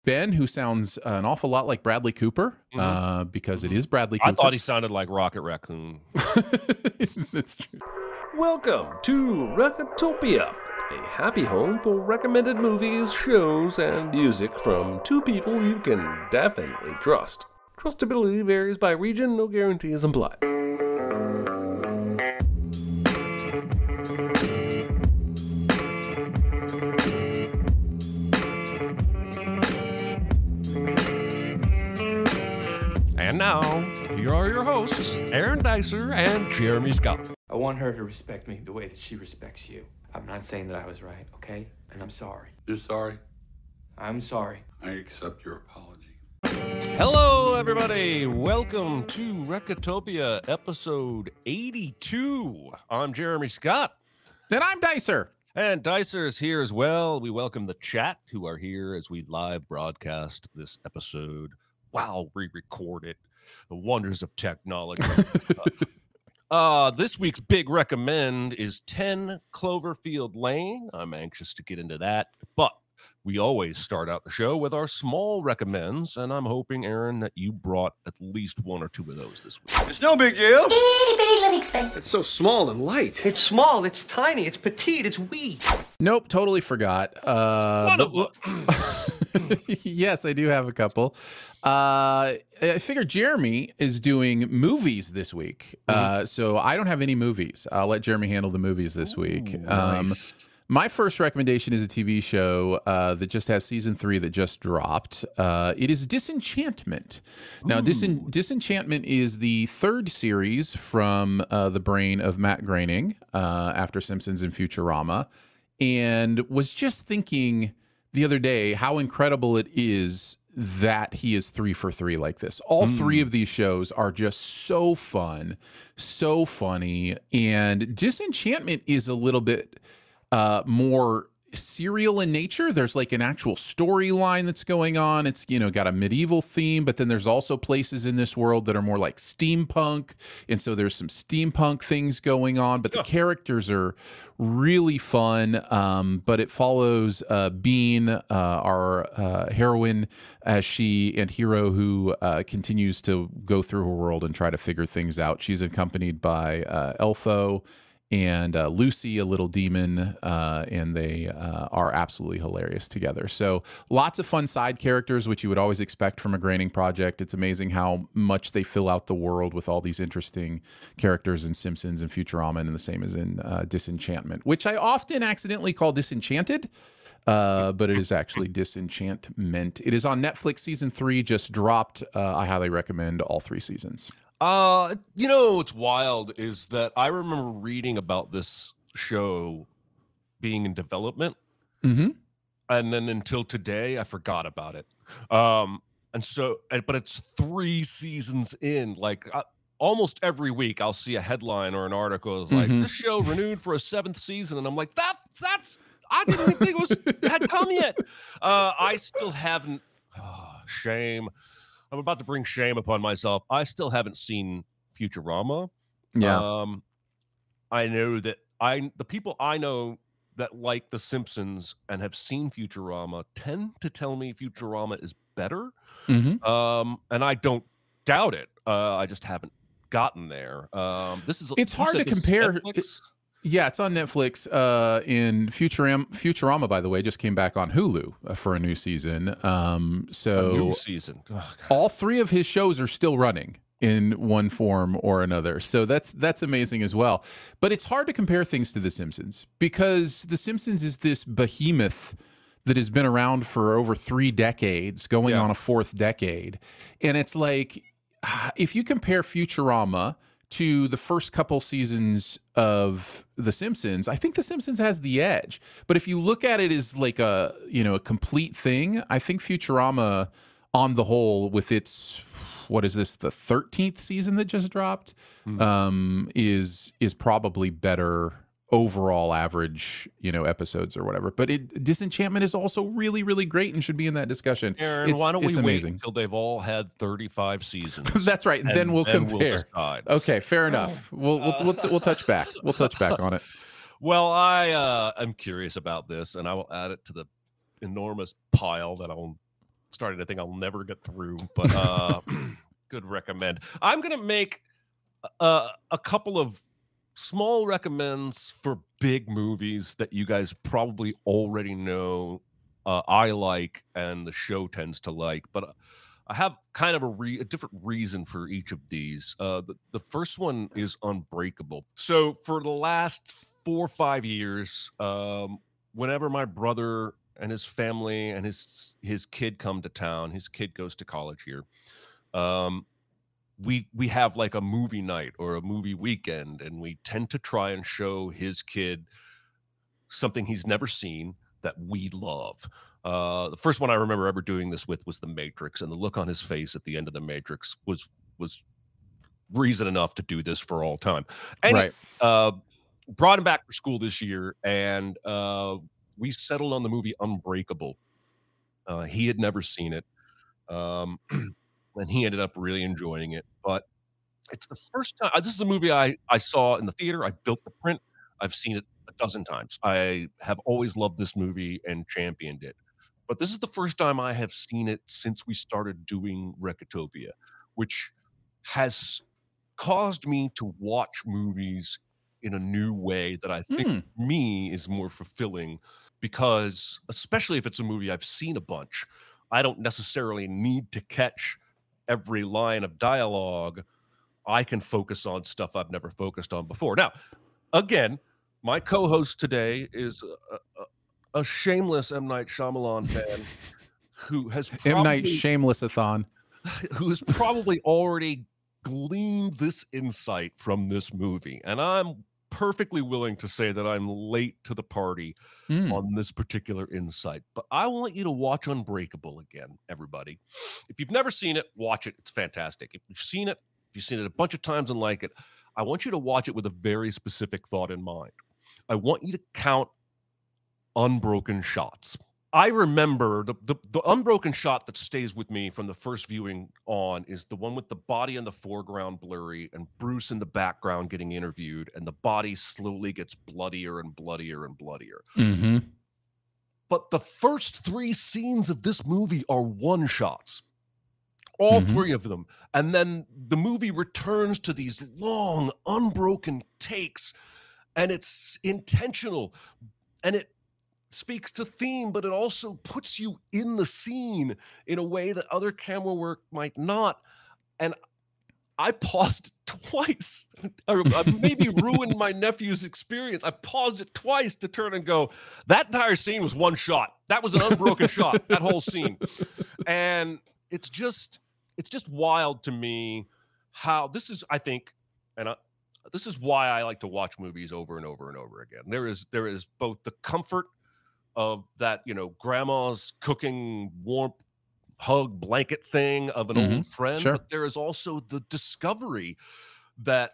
Ben, who sounds an awful lot like Bradley Cooper, because it is Bradley Cooper. I thought he sounded like Rocket Raccoon. That's true. Welcome to Recotopia, a happy home for recommended movies, shows, and music from two people you can definitely trust. Trustability varies by region, no guarantees implied. And now, here are your hosts, Aaron Dicer and Jeremy Scott. I want her to respect me the way that she respects you. I'm not saying that I was right, okay? And I'm sorry. You're sorry? I'm sorry. I accept your apology. Hello, everybody. Welcome to Recotopia, episode 82. I'm Jeremy Scott. And I'm Dicer. And Dicer is here as well. We welcome the chat who are here as we live broadcast this episode while we record it. The wonders of technology. This week's big recommend is 10 Cloverfield Lane. I'm anxious to get into that, but we always start out the show with our small recommends, and I'm hoping, Aaron, that you brought at least one or two of those this week. It's no big deal. Itty bitty living space. It's so small and light. It's small, it's tiny, it's petite, it's wee. Nope, totally forgot. Yes, I do have a couple. I figured Jeremy is doing movies this week, so I don't have any movies. I'll let Jeremy handle the movies this week. Nice. My first recommendation is a TV show that just has season 3 that just dropped. It is Disenchantment. Now, Disenchantment is the third series from the brain of Matt Groening after Simpsons and Futurama, and was just thinking the other day how incredible it is that he is 3 for 3 like this. All three of these shows are just so fun, so funny, and Disenchantment is a little bit more serial in nature. There's like an actual storyline that's going on. It's, you know, got a medieval theme, but then there's also places in this world that are more like steampunk. And so there's some steampunk things going on, but the characters are really fun. But it follows Bean, our heroine, as she and hero who continues to go through her world and try to figure things out. She's accompanied by Elfo and Lucy, a little demon, and they are absolutely hilarious together. So lots of fun side characters, which you would always expect from a Groening project. It's amazing how much they fill out the world with all these interesting characters in Simpsons and Futurama, and the same as in Disenchantment, which I often accidentally call Disenchanted, but it is actually Disenchantment. It is on Netflix. Season 3 just dropped. I highly recommend all 3 seasons. You know what's wild is that I remember reading about this show being in development, and then until today I forgot about it. But it's 3 seasons in. Like almost every week I'll see a headline or an article that's like this show renewed for a 7th season, and I'm like, that's I didn't even think it had come yet. I still haven't. Shame. I'm about to bring shame upon myself. I still haven't seen Futurama. Yeah. I know that the people I know that like The Simpsons and have seen Futurama tend to tell me Futurama is better. And I don't doubt it. I just haven't gotten there. It's hard to compare. Yeah, it's on Netflix. In Futurama, by the way, just came back on Hulu for a new season. A new season. Oh, all 3 of his shows are still running in one form or another. So that's amazing as well. But it's hard to compare things to The Simpsons because The Simpsons is this behemoth that has been around for over 3 decades, going on a 4th decade. And it's like, if you compare Futurama to the first couple seasons of The Simpsons, I think The Simpsons has the edge. But if you look at it as like a complete thing, I think Futurama on the whole, with its, what is this, the 13th season that just dropped, is probably better overall average, episodes or whatever. But Disenchantment is also really, really great and should be in that discussion. Aaron, why don't we wait until they've all had 35 seasons? That's right. And then we'll compare. We'll okay, fair enough. We'll touch back. We'll touch back on it. Well, I'm curious about this, and I will add it to the enormous pile that I'll starting to think I'll never get through, but good recommend. I'm gonna make a couple of small recommends for big movies that you guys probably already know I like and the show tends to like, but I have kind of a different reason for each of these. The first one is Unbreakable. So for the last 4 or 5 years, whenever my brother and his family and his kid come to town, his kid goes to college here, we have like a movie night or a movie weekend, and we tend to try and show his kid something he's never seen that we love. The first one I remember ever doing this with was The Matrix, and the look on his face at the end of The Matrix was reason enough to do this for all time. And brought him back for school this year, and we settled on the movie Unbreakable. He had never seen it, and he ended up really enjoying it. But it's the first time. This is a movie I saw in the theater. I built the print. I've seen it a dozen times. I have always loved this movie and championed it. But this is the first time I have seen it since we started doing Recotopia, which has caused me to watch movies in a new way that I think me is more fulfilling, because especially if it's a movie I've seen a bunch, I don't necessarily need to catch every line of dialogue. I can focus on stuff I've never focused on before. Now, again, my co-host today is a shameless M. Night Shyamalan fan who has probably, M. Night Shameless-a-thon, who has probably already gleaned this insight from this movie. And I'm perfectly willing to say that I'm late to the party on this particular insight. But I want you to watch Unbreakable again, everybody. If you've never seen it, watch it. It's fantastic. If you've seen it a bunch of times and like it, I want you to watch it with a very specific thought in mind. I want you to count unbroken shots. I remember the unbroken shot that stays with me from the first viewing on is the one with the body in the foreground blurry and Bruce in the background getting interviewed, and the body slowly gets bloodier and bloodier and bloodier. But the first 3 scenes of this movie are one shots. All 3 of them. And then the movie returns to these long, unbroken takes, and it's intentional, and it speaks to theme, but it also puts you in the scene in a way that other camera work might not. And I paused it twice. I maybe ruined my nephew's experience. I paused it twice to turn and go, that entire scene was one shot. That was an unbroken shot, that whole scene. And it's just wild to me how this is, I think, and this is why I like to watch movies over and over and over again. There is both the comfort of that, grandma's cooking warmth, hug, blanket thing of an old friend, but there is also the discovery that,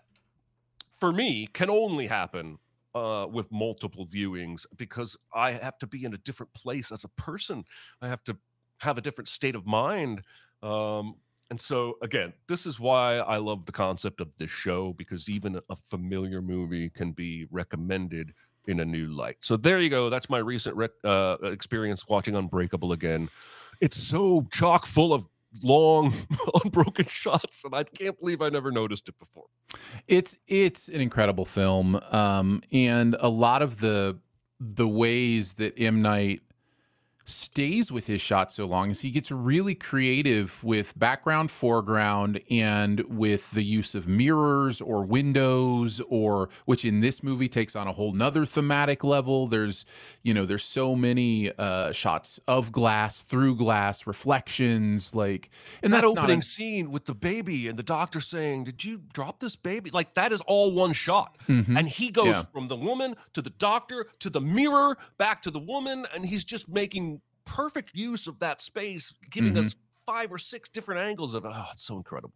for me, can only happen with multiple viewings, because I have to be in a different place as a person. I have to have a different state of mind. And so, again, this is why I love the concept of this show, because even a familiar movie can be recommended in a new light. So there you go. That's my recent experience watching Unbreakable again. It's so chock full of long, unbroken shots, and I can't believe I never noticed it before. It's an incredible film, and a lot of the ways that M. Night stays with his shot so long is he gets really creative with background, foreground, and with the use of mirrors or windows, or which in this movie takes on a whole nother thematic level. There's so many shots of glass, through glass, reflections, and that that's opening scene with the baby and the doctor saying, "Did you drop this baby?" Like, that is all one shot. And he goes from the woman to the doctor to the mirror back to the woman, and he's just making perfect use of that space, giving us 5 or 6 different angles of it. Oh, it's so incredible.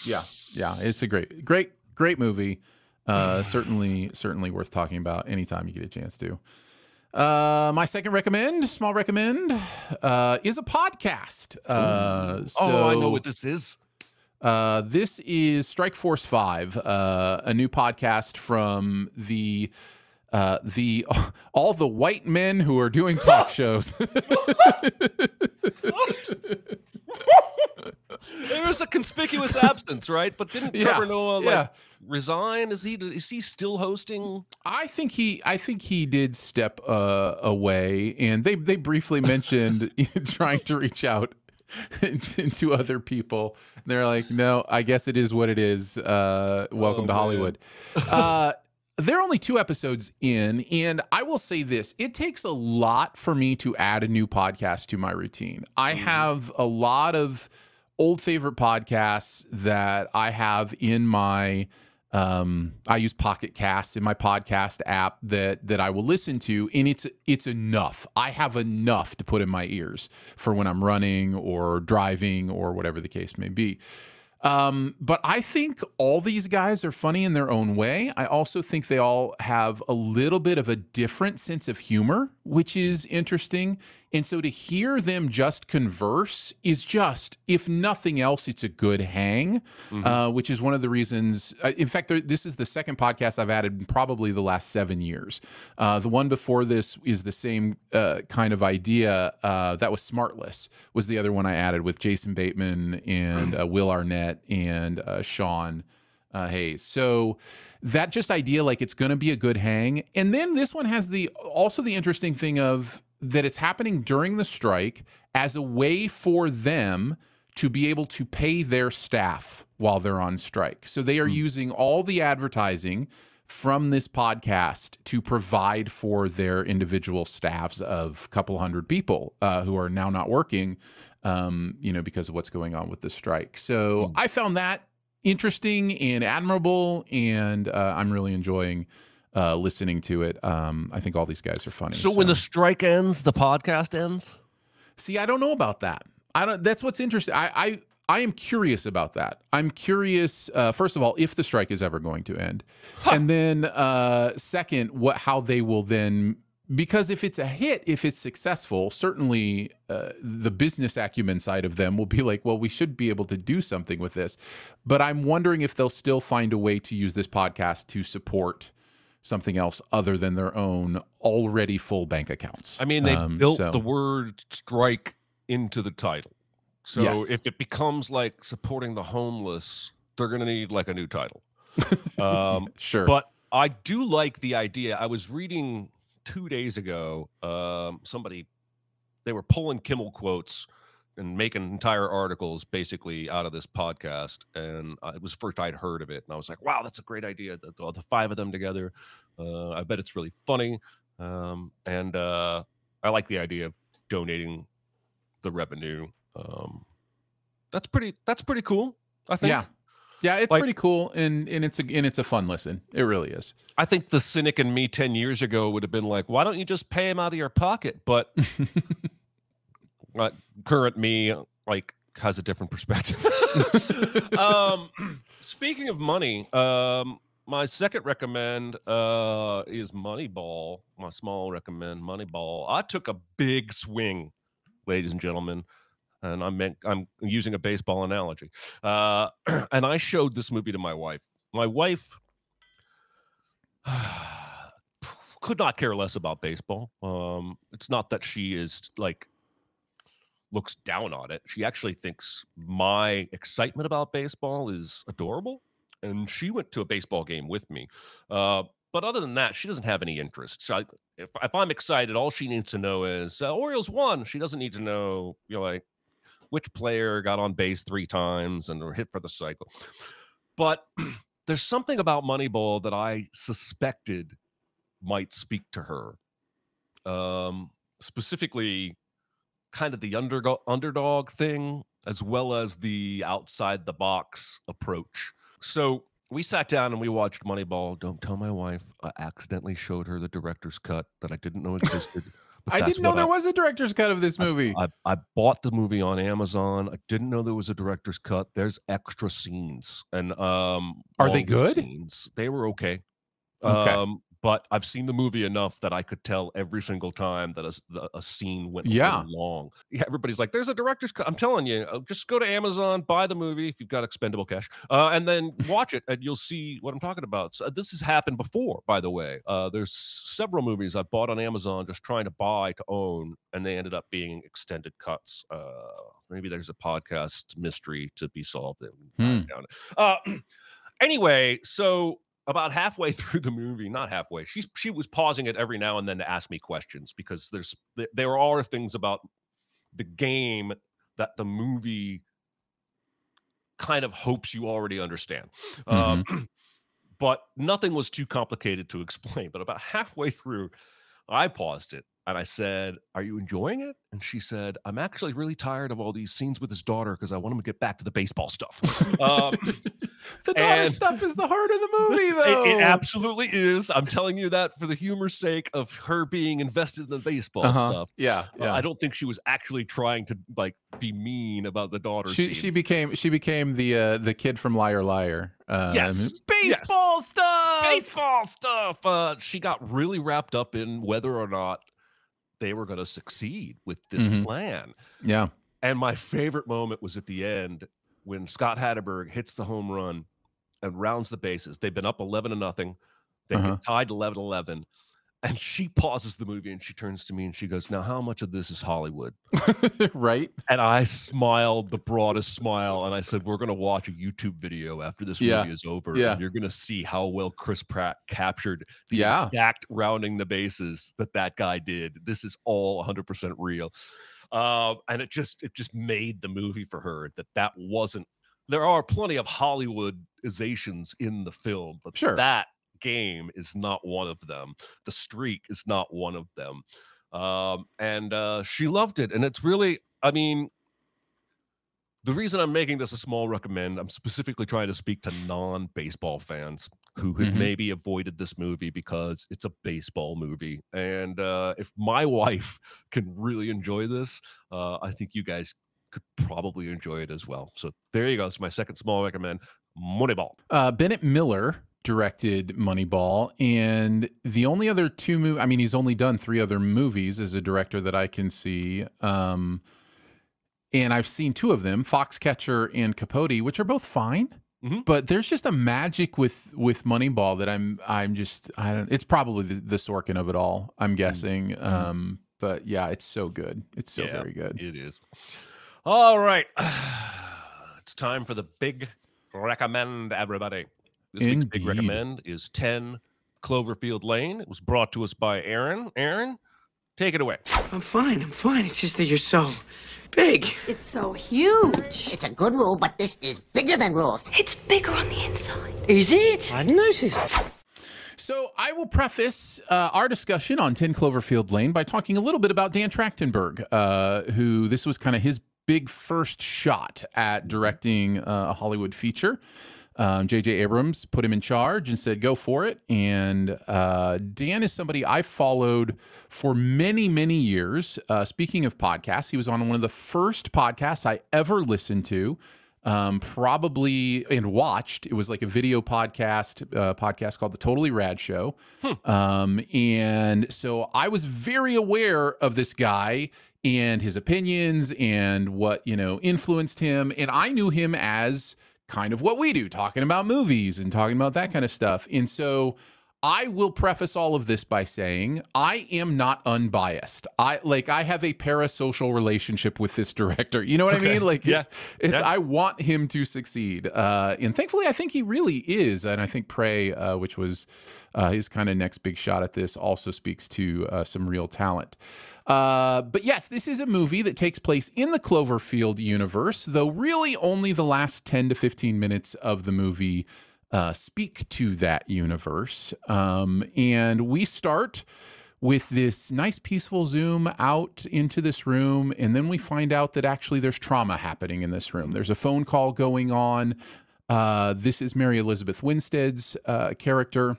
Yeah, it's a great movie. Certainly worth talking about anytime you get a chance to. My second small recommend, is a podcast. I know what this is. This is Strike Force 5, a new podcast from all the white men who are doing talk shows. There was a conspicuous absence, right? But didn't Trevor Noah resign? Is he still hosting? I think he did step away, and they briefly mentioned trying to reach out to other people. They're like, no, I guess it is what it is. Welcome to Hollywood. They're only 2 episodes in, and I will say this. It takes a lot for me to add a new podcast to my routine. I have a lot of old favorite podcasts that I have in my I use Pocket Casts in my podcast app that I will listen to, and it's enough. I have enough to put in my ears for when I'm running or driving or whatever the case may be. But I think all these guys are funny in their own way. I also think they all have a little bit of a different sense of humor, which is interesting. And so to hear them just converse is just, if nothing else, it's a good hang, which is one of the reasons. In fact, this is the second podcast I've added in probably the last 7 years. The one before this is the same kind of idea. That was Smartless, was the other one I added with Jason Bateman and Will Arnett and Sean Hayes. So that just idea, like it's going to be a good hang. And then this one has also the interesting thing of that it's happening during the strike as a way for them to be able to pay their staff while they're on strike. So they are using all the advertising from this podcast to provide for their individual staffs of a couple hundred people who are now not working, because of what's going on with the strike. So I found that interesting and admirable, and I'm really enjoying listening to it. I think all these guys are funny. So when the strike ends, the podcast ends? See, I don't know about that. That's what's interesting. I am curious about that. I'm curious, first of all, if the strike is ever going to end. And then second, how they will then, because if it's a hit, if it's successful, certainly the business acumen side of them will be like, well, we should be able to do something with this. But I'm wondering if they'll still find a way to use this podcast to support something else other than their own already full bank accounts. I mean, they built the word strike into the title. So if it becomes like supporting the homeless, they're going to need like a new title. Sure. But I do like the idea. I was reading 2 days ago, they were pulling Kimmel quotes and making entire articles basically out of this podcast. And it was the first I'd heard of it. And I was like, wow, that's a great idea. The 5 of them together. I bet it's really funny. And I like the idea of donating the revenue. That's pretty cool, I think. Yeah, it's pretty cool, and it's a fun listen. It really is. I think the cynic in me 10 years ago would have been like, why don't you just pay him out of your pocket? But current me has a different perspective. Speaking of money, my second recommend is Moneyball. My small recommend Moneyball. I took a big swing, ladies and gentlemen. And I'm using a baseball analogy. And I showed this movie to my wife. My wife could not care less about baseball. It's not that she is looks down on it. She actually thinks my excitement about baseball is adorable. And she went to a baseball game with me. But other than that, she doesn't have any interest. So if I'm excited, all she needs to know is Orioles won. She doesn't need to know, which player got on base 3 times and were hit for the cycle. But there's something about Moneyball that I suspected might speak to her. Specifically, kind of the underdog thing, as well as the outside the box approach. So we sat down and we watched Moneyball. Don't tell my wife. I accidentally showed her the director's cut that I didn't know existed. I didn't know there was a director's cut of this movie. I bought the movie on Amazon. I didn't know there was a director's cut. There's extra scenes. And are they good? Scenes. They were okay. but I've seen the movie enough that I could tell every single time that a scene went a little long. Yeah, everybody's like, "There's a director's cut." I'm telling you, just go to Amazon, buy the movie if you've got expendable cash, and then watch it, and you'll see what I'm talking about. So this has happened before, by the way. There's several movies I bought on Amazon just trying to buy to own, and they ended up being extended cuts. Maybe there's a podcast mystery to be solved. Anyway, so about halfway through the movie, not halfway, she was pausing it every now and then to ask me questions, because there are things about the game that the movie kind of hopes you already understand. But nothing was too complicated to explain. But about halfway through, I paused it and I said, "Are you enjoying it?" And she said, "I'm actually really tired of all these scenes with his daughter because I want him to get back to the baseball stuff." The daughter stuff is the heart of the movie, though. It absolutely is. I'm telling you that for the humor's sake of her being invested in the baseball stuff. Yeah. I don't think she was actually trying to like be mean about the daughter. She became the kid from Liar Liar. Yes, baseball stuff. Baseball stuff. She got really wrapped up in whether or not they were going to succeed with this plan. Yeah. And my favorite moment was at the end when Scott Hatterberg hits the home run and rounds the bases. They've been up 11-0. They get tied 11-11. And she pauses the movie and she turns to me and she goes, "Now, how much of this is Hollywood?" Right. And I smiled the broadest smile. And I said, "We're going to watch a YouTube video after this movie is over. And you're going to see how well Chris Pratt captured the exact rounding the bases that guy did. This is all 100% real." And it just made the movie for her that wasn't, there are plenty of Hollywoodizations in the film, but that game is not one of them. The streak is not one of them. And she loved it. And it's really, I mean, the reason I'm making this a small recommend, I'm specifically trying to speak to non-baseball fans who had maybe avoided this movie because it's a baseball movie. And if my wife can really enjoy this, I think you guys could probably enjoy it as well. So there you go. It's my second small recommend, Moneyball. Bennett Miller directed Moneyball, and the only other two movies, I mean, he's only done 3 other movies as a director that I can see. And I've seen 2 of them, Foxcatcher and Capote, which are both fine. But there's just a magic with Moneyball that I don't. It's probably the Sorkin of it all, I'm guessing. But yeah, it's so good. It's so very good. It is. All right, it's time for the big recommend, everybody. This week's big recommend is 10 Cloverfield Lane. It was brought to us by Aaron. Aaron, take it away. I'm fine. It's just that you're so big. It's so huge. It's a good rule, but this is bigger than rules. It's bigger on the inside. Is it? I noticed. So I will preface our discussion on 10 Cloverfield Lane by talking a little bit about Dan Trachtenberg, who this was kind of his big first shot at directing a Hollywood feature. J.J. Abrams put him in charge and said, "Go for it." And Dan is somebody I followed for many, many years. Speaking of podcasts, he was on one of the first podcasts I ever listened to, probably, and watched. It was like a video podcast called The Totally Rad Show. And so I was very aware of this guy and his opinions and what, influenced him. And I knew him as kind of what we do, talking about movies and talking about that kind of stuff. And so I will preface all of this by saying I am not unbiased. I have a parasocial relationship with this director. You know what I mean? Like I want him to succeed. And thankfully I think he really is. And I think Prey, which was his kind of next big shot at this, also speaks to some real talent. But yes, this is a movie that takes place in the Cloverfield universe, though really only the last 10 to 15 minutes of the movie speak to that universe. And we start with this nice peaceful zoom out into this room, and then we find out that actually there's trauma happening in this room. There's a phone call going on. This is Mary Elizabeth Winstead's character.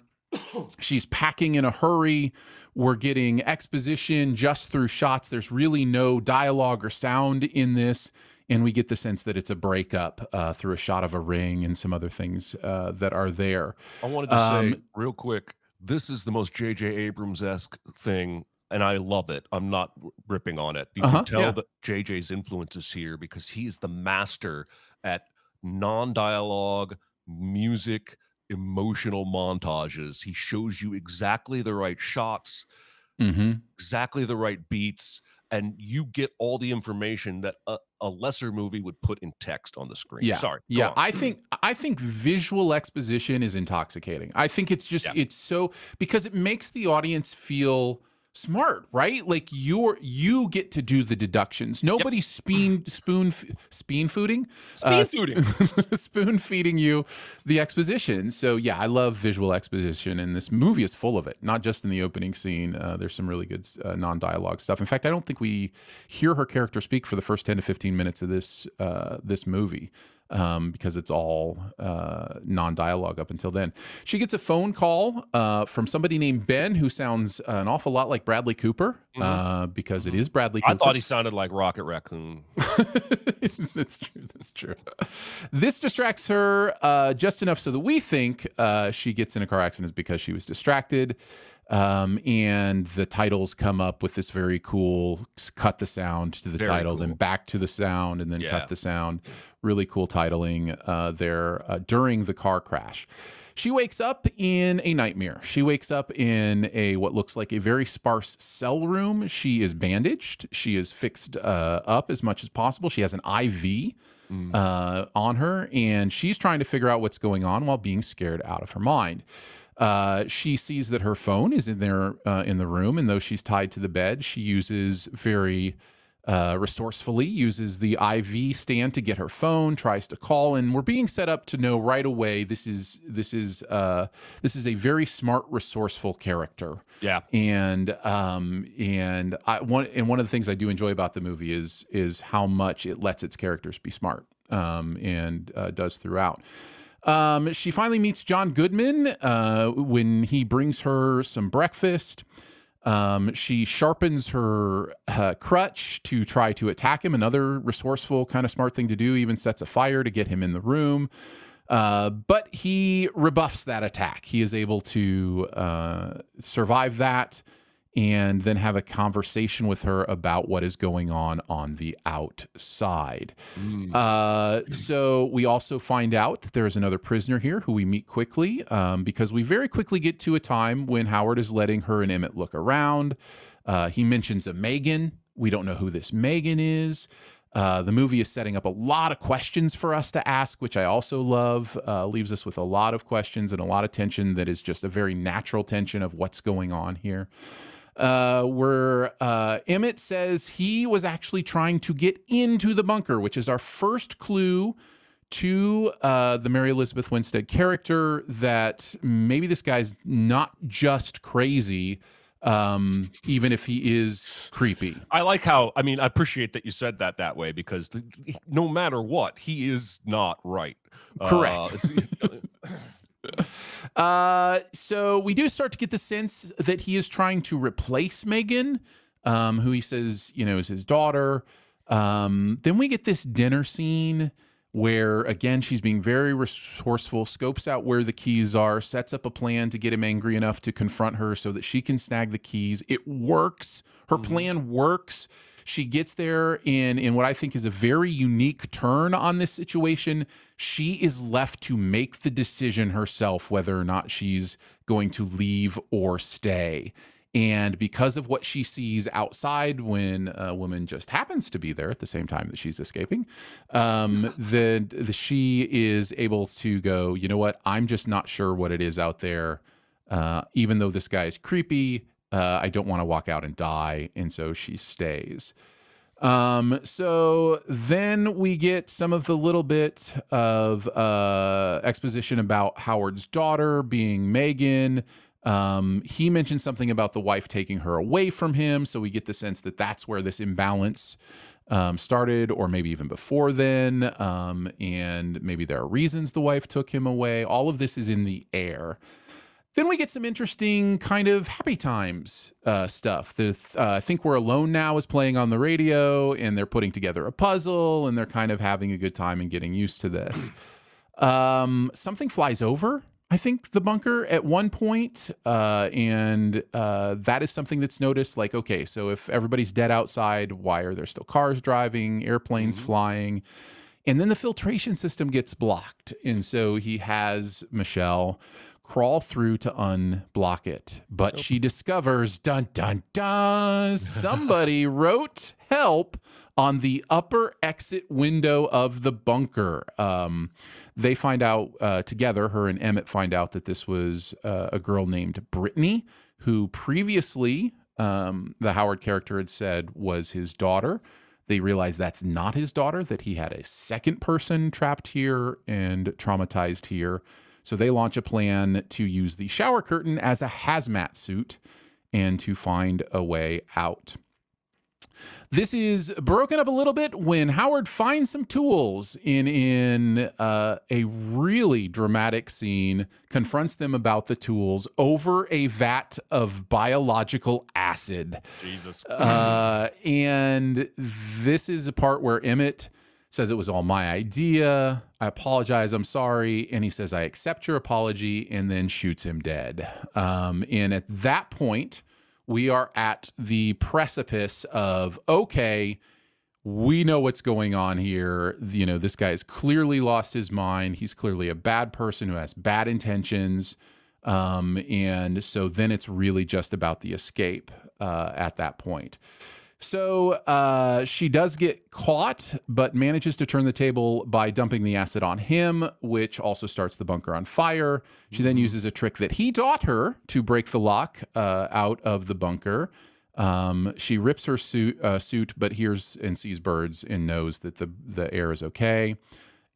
She's packing in a hurry. We're getting exposition just through shots. There's really no dialogue or sound in this. And we get the sense that it's a breakup through a shot of a ring and some other things that are there. I wanted to say real quick, this is the most J.J. Abrams-esque thing, and I love it. I'm not ripping on it. You can tell that J.J.'s influence is here because he is the master at non-dialogue, music, emotional montages. He shows you exactly the right shots, exactly the right beats, and you get all the information that a lesser movie would put in text on the screen. Yeah. Sorry. Yeah. I think visual exposition is intoxicating. I think it's just it's so because it makes the audience feel smart, right? Like you get to do the deductions. Nobody's spoon feeding you the exposition. So yeah, I love visual exposition, and this movie is full of it. Not just in the opening scene. There's some really good non-dialogue stuff. In fact, I don't think we hear her character speak for the first 10 to 15 minutes of this movie. Because it's all non-dialogue up until then. She gets a phone call from somebody named Ben, who sounds an awful lot like Bradley Cooper, because it is Bradley Cooper. I thought he sounded like Rocket Raccoon. That's true. That's true. This distracts her just enough so that we think she gets in a car accident because she was distracted. And the titles come up with this very cool cut the sound to the title, then back to the sound, and then cut the sound. Really cool titling there during the car crash. She wakes up in a nightmare. She wakes up in what looks like a very sparse cell room. She is bandaged. She is fixed up as much as possible. She has an IV on her, and she's trying to figure out what's going on while being scared out of her mind. She sees that her phone is in there in the room, and though she's tied to the bed, she uses very resourcefully uses the IV stand to get her phone, tries to call, and we're being set up to know right away this is a very smart, resourceful character. Yeah, and one of the things I do enjoy about the movie is how much it lets its characters be smart, and does throughout. She finally meets John Goodman when he brings her some breakfast. She sharpens her crutch to try to attack him. Another resourceful, kind of smart thing to do, even sets a fire to get him in the room. But he rebuffs that attack. He is able to survive that and then have a conversation with her about what is going on the outside. So we also find out that there's another prisoner here who we meet quickly, because we very quickly get to a time when Howard is letting her and Emmett look around. He mentions a Megan. We don't know who this Megan is. The movie is setting up a lot of questions for us to ask, which I also love. Leaves us with a lot of questions and a lot of tension that is just a very natural tension of what's going on here. Where Emmett says he was actually trying to get into the bunker, which is our first clue to the Mary Elizabeth Winstead character that maybe this guy's not just crazy, even if he is creepy. I like how, I appreciate that you said that way, because no matter what, he is not right. Correct. So we do start to get the sense that he is trying to replace Megan, who he says, is his daughter. Then we get this dinner scene where, again, she's being very resourceful, scopes out where the keys are, sets up a plan to get him angry enough to confront her so that she can snag the keys. It works. Her plan works. She gets there in what I think is a very unique turn on this situation. She is left to make the decision herself whether or not she's going to leave or stay. And because of what she sees outside when a woman just happens to be there at the same time that she's escaping, she is able to go, you know what, I'm just not sure what it is out there. Even though this guy is creepy, I don't want to walk out and die. And so she stays. So then we get some of the little bit of exposition about Howard's daughter being Megan. He mentioned something about the wife taking her away from him. So we get the sense that that's where this imbalance started, or maybe even before then. And maybe there are reasons the wife took him away. All of this is in the air. Then we get some interesting kind of happy times stuff. I Think We're Alone Now is playing on the radio, and they're putting together a puzzle, and they're kind of having a good time and getting used to this. Something flies over, I think, the bunker at one point, and that is something that's noticed. Like, okay, so if everybody's dead outside, why are there still cars driving, airplanes flying? And then the filtration system gets blocked. And so he has Michelle crawl through to unblock it. But she discovers, dun, dun, dun, somebody wrote help on the upper exit window of the bunker. They find out together, her and Emmett find out that this was a girl named Brittany, who previously the Howard character had said was his daughter. They realize that's not his daughter, that he had a second person trapped here and traumatized here. So they launch a plan to use the shower curtain as a hazmat suit and to find a way out. This is broken up a little bit when Howard finds some tools in a really dramatic scene, confronts them about the tools over a vat of biological acid. Jesus. And this is a part where Emmett says it was all my idea. I apologize. I'm sorry. And he says, I accept your apology, and then shoots him dead. And at that point, we are at the precipice of, okay, we know what's going on here. You know, this guy has clearly lost his mind. He's clearly a bad person who has bad intentions. And so then it's really just about the escape at that point. So she does get caught, but manages to turn the table by dumping the acid on him, which also starts the bunker on fire. She then uses a trick that he taught her to break the lock out of the bunker. She rips her suit, but hears and sees birds and knows that the air is okay.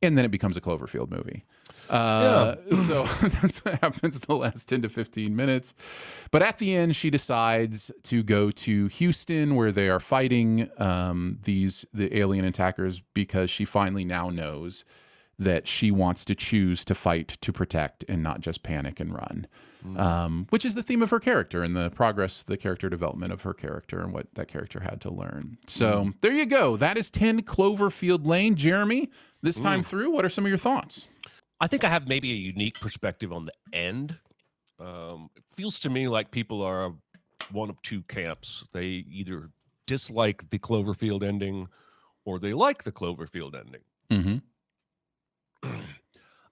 And then it becomes a Cloverfield movie. So that's what happens the last 10 to 15 minutes. But at the end, she decides to go to Houston, where they are fighting the alien attackers, because she finally now knows that she wants to choose to fight to protect and not just panic and run, which is the theme of her character and the progress, the character development of her character and what that character had to learn. So there you go. That is 10 Cloverfield Lane. Jeremy, this time through, what are some of your thoughts? I think I have maybe a unique perspective on the end. It feels to me like people are one of two camps. They either dislike the Cloverfield ending or they like the Cloverfield ending.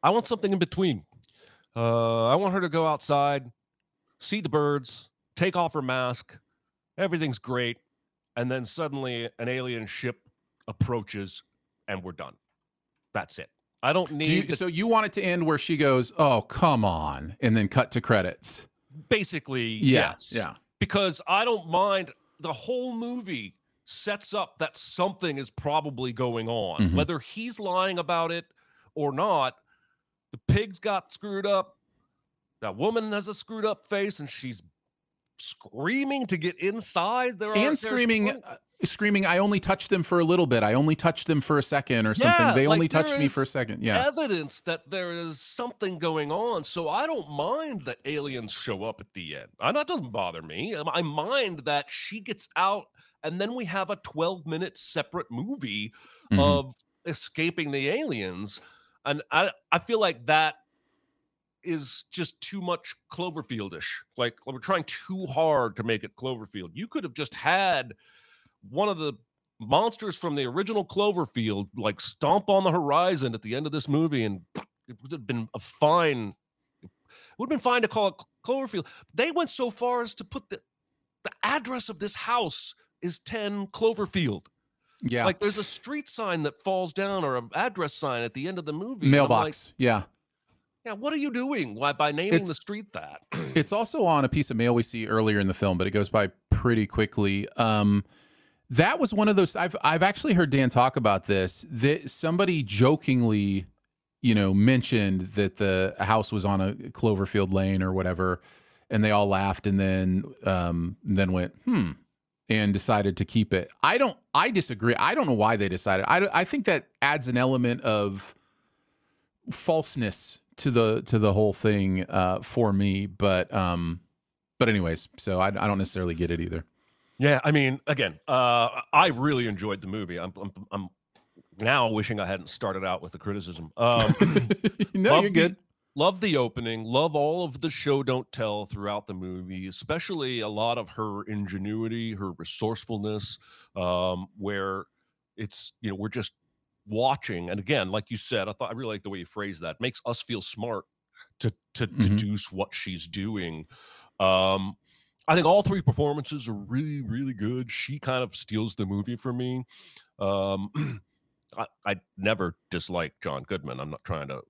I want something in between. I want her to go outside, see the birds, take off her mask. Everything's great. And then suddenly an alien ship approaches and we're done. That's it. I don't need... So you want it to end where she goes, oh, come on, and then cut to credits? Basically, yes. Yeah. Because I don't mind. The whole movie sets up that something is probably going on. Whether he's lying about it or not, the pigs got screwed up. That woman has a screwed up face, and she's screaming to get inside. Screaming, I only touched them for a little bit. I only touched them for a second or something. They only touched me for a second. Yeah. Evidence that there is something going on. So I don't mind that aliens show up at the end. That doesn't bother me. I mind that she gets out and then we have a 12-minute separate movie of escaping the aliens. And I feel like that is just too much Cloverfield-ish. Like, we're trying too hard to make it Cloverfield. You could have just had one of the monsters from the original Cloverfield like stomp on the horizon at the end of this movie, and it would have been fine to call it Cloverfield. They went so far as to put the address of this house is 10 Cloverfield. Yeah. Like, there's a street sign that falls down or an address sign at the end of the movie. Mailbox. Yeah, what are you doing? Why, by naming the street that? It's also on a piece of mail we see earlier in the film, but it goes by pretty quickly. That was one of those. I've actually heard Dan talk about this. That somebody jokingly, mentioned that the house was on a Cloverfield Lane or whatever, and they all laughed and then went and decided to keep it. I disagree. I don't know why they decided. I think that adds an element of falseness to the whole thing for me. But anyways, so I don't necessarily get it either. Yeah, I mean, again, I really enjoyed the movie. I'm now wishing I hadn't started out with the criticism. No, you're good. Love the opening. Love all of the show don't tell throughout the movie, especially a lot of her ingenuity, her resourcefulness, where it's, we're just watching. And again, like you said, I really like the way you phrased that. It makes us feel smart to deduce what she's doing. I think all three performances are really, really good. She kind of steals the movie for me. I never disliked John Goodman. I'm not trying to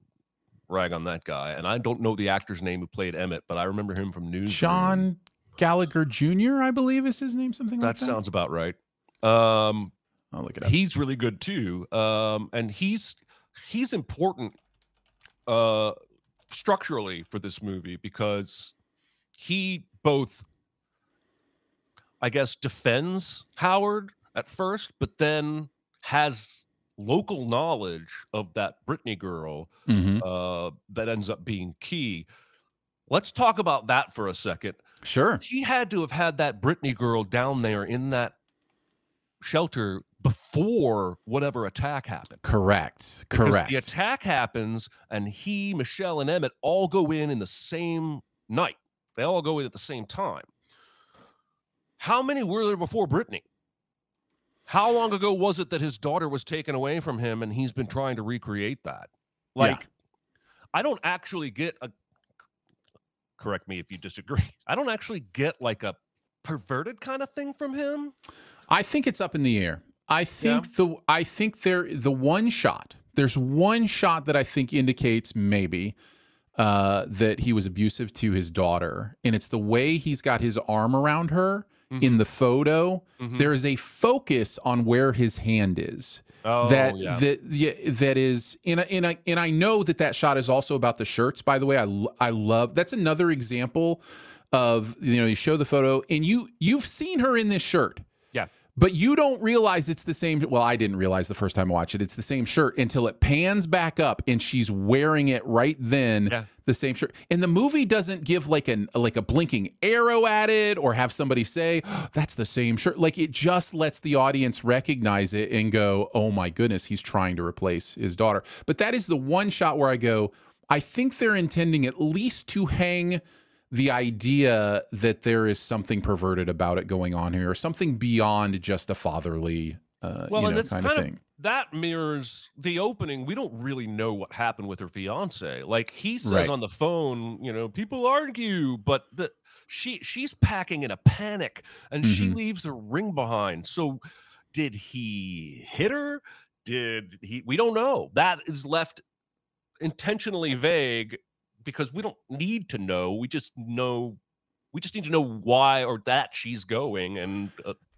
rag on that guy, and I don't know the actor's name who played Emmett, but I remember him from Newsroom. John Gallagher Jr., I believe is his name, something like that. That sounds about right. I'll look it up. He's really good too, and he's important structurally for this movie because he both, I guess, defends Howard at first, but then has local knowledge of that Brittany girl that ends up being key. Let's talk about that for a second. Sure. He had to have had that Brittany girl down there in that shelter before whatever attack happened. Correct. Because the attack happens and Michelle, and Emmett all go in the same night. They all go in at the same time. How many were there before Brittany? How long ago was it that his daughter was taken away from him and he's been trying to recreate that? I don't actually get correct me if you disagree. I don't actually get like a perverted kind of thing from him. I think it's up in the air. There's one shot that I think indicates maybe that he was abusive to his daughter, and it's the way he's got his arm around her in the photo. There is a focus on where his hand is. That is, and I know that shot is also about the shirts. By the way, I love that's another example of, you show the photo and you've seen her in this shirt. Yeah. But you don't realize it's the same. Well, I didn't realize the first time I watched it. It's the same shirt until it pans back up and she's wearing it right then. Yeah. The same shirt. And the movie doesn't give like a blinking arrow at it or have somebody say, oh, that's the same shirt. Like, it just lets the audience recognize it and go, oh my goodness, he's trying to replace his daughter. But that is the one shot where I go, I think they're intending at least to hang the idea that there is something perverted about it going on here, or something beyond just a fatherly kind of thing. That mirrors the opening. We don't really know what happened with her fiance. Like, he says on the phone, people argue, but she's packing in a panic and she leaves her ring behind. So did he hit her? We don't know. That is left intentionally vague because we don't need to know. We just need to know why or that she's going, and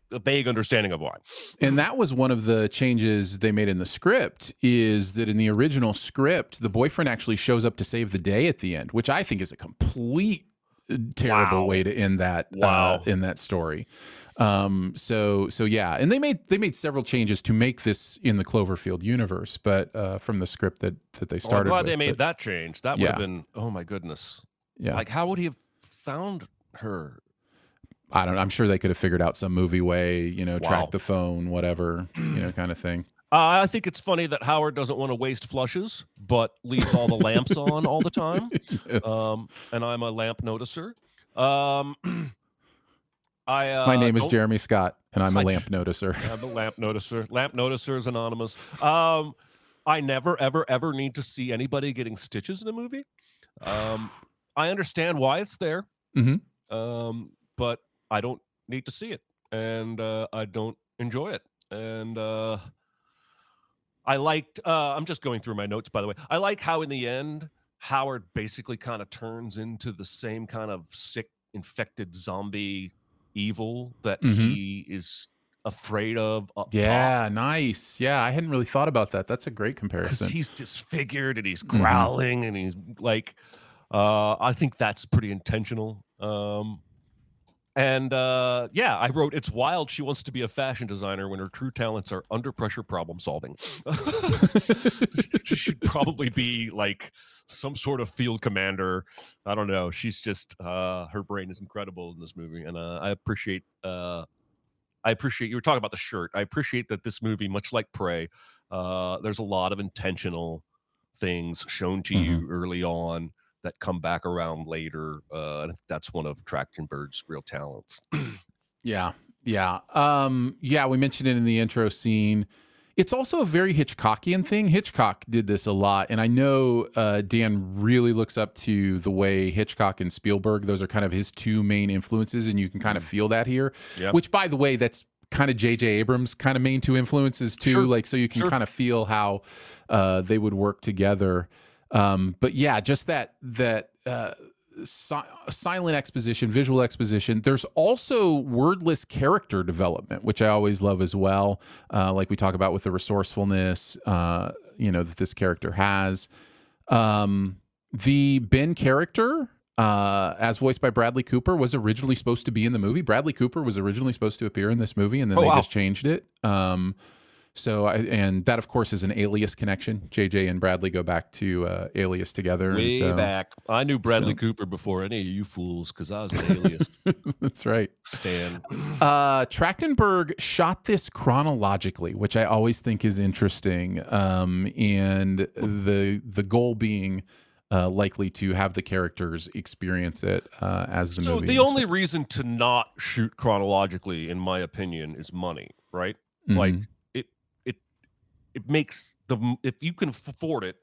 a vague understanding of why. And that was one of the changes they made in the script, is that in the original script, the boyfriend actually shows up to save the day at the end, which I think is a complete terrible way to end that in that story. So yeah, and they made several changes to make this in the Cloverfield universe, but from the script that they started I'm glad with. they made that change. That would have been, oh my goodness. Yeah. Like, how would he have found her? I don't know. I'm sure they could have figured out some movie way, track the phone, whatever, kind of thing. I think it's funny that Howard doesn't want to waste flushes, but leaves all the lamps on all the time. Yes. And I'm a lamp noticer. My name is Jeremy Scott, and I'm a lamp noticer. I'm a lamp noticer. Lamp noticers anonymous. I never, ever, ever need to see anybody getting stitches in a movie. I understand why it's there, but I don't need to see it, and I don't enjoy it. And I liked, I'm just going through my notes, by the way. I like how in the end, Howard basically kind of turns into the same kind of sick, infected zombie evil that he is afraid of. Yeah, nice. Yeah, I hadn't really thought about that. That's a great comparison. Because he's disfigured and he's growling and he's like, I think that's pretty intentional. I wrote, it's wild she wants to be a fashion designer when her true talents are under pressure problem solving. She should probably be like some sort of field commander. I don't know. She's just, her brain is incredible in this movie. And I appreciate you were talking about the shirt. I appreciate that this movie, much like Prey, there's a lot of intentional things shown to you early on that come back around later. I think that's one of Trachtenberg's real talents. Yeah. We mentioned it in the intro scene. It's also a very Hitchcockian thing. Hitchcock did this a lot, and I know Dan really looks up to the way Hitchcock and Spielberg, those are kind of his two main influences, and you can kind of feel that here. Yep. Which, by the way, that's kind of J.J. Abrams' kind of main two influences too. Sure. Like, so you can kind of feel how they would work together. But yeah, just that silent exposition, visual exposition. There's also wordless character development, which I always love as well. Like we talk about with the resourcefulness, that this character has. The Ben character, as voiced by Bradley Cooper, was originally supposed to be in the movie. Bradley Cooper was originally supposed to appear in this movie, and then they just changed it. And that, of course, is an Alias connection. JJ and Bradley go back to Alias together. Way back. I knew Bradley Cooper before any of you fools because I was an Alias. That's right. Stan. Trachtenberg shot this chronologically, which I always think is interesting. And the goal being likely to have the characters experience it as the movie. So the only reason to not shoot chronologically, in my opinion, is money, right? Mm-hmm. Like, it makes if you can afford it,